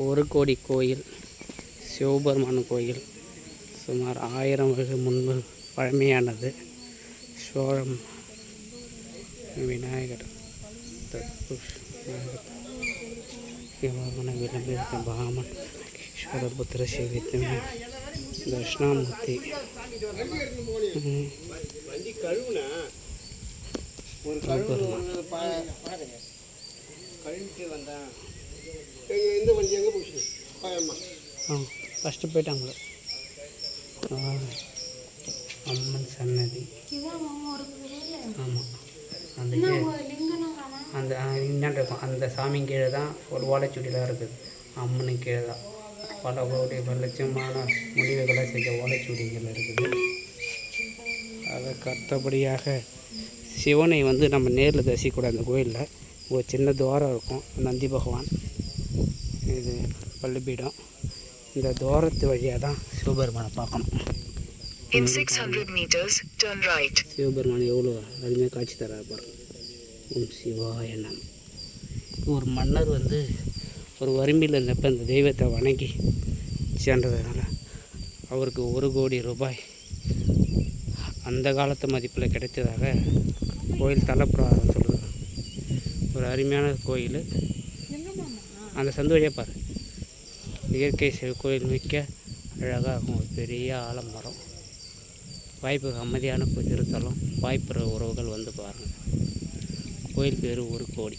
ஒரு கோடி கோயில், சிவபெருமான் கோயில் சுமார் 1000 வருடம் முன்பு பழமையானது. சோழம் விநாயகர் விளம்பியிருக்க பாமன் ஈஸ்வரபுத்திர சிவித்தமே தட்சிணாமூர்த்தி. ஃபஸ்ட்டு போயிட்டாங்களோ அம்மன் சன்னதி. ஆமாம், அந்த இன்னாண்டு இருக்கும். அந்த சாமி கீழே தான் ஒரு ஓலைச்சுவடிலாம் இருக்குது. அம்மனுக்கு கீழே தான் பல கோடி லட்சமான முடிவுகளை செஞ்ச ஓலைச்சுவடிகள் இருக்குது. அதற்கு அடுத்தபடியாக சிவனை நம்ம நேரில் தரிசிக்கூடாது. அந்த கோயிலில் ஒரு சின்ன துவாரம் இருக்கும். நந்தி பகவான், இது பள்ளிப்பீடம். இந்த துவாரத்து வழியாக தான் சிவபெருமானை பார்க்கணும். In 600 meters, turn right. Sivaperuman எவ்வளோ அருமையாக காட்சி தராரு பாருங்க. ஓம் சிவாய நம. ஒரு மன்னர் ஒரு வறுமையில் இருந்தப்போ இந்த தெய்வத்தை வணங்கி சென்றதுனால அவருக்கு 1 கோடி ரூபாய் அந்த காலத்து மதிப்பில் கிடைத்ததாக கோயில் தலப்புறம் சொல்லுது. ஒரு அருமையான கோயில். அந்த சந்து வழியாக பாரு, இயற்கை கோயில் மிக்க அழகாகும். ஒரு பெரிய ஆலமரம். வாய்ப்பு அமைதியான திருத்தலம். வாய்ப்புற உறவுகள் பாருங்கள். கோயில் பேர் 1 கோடி.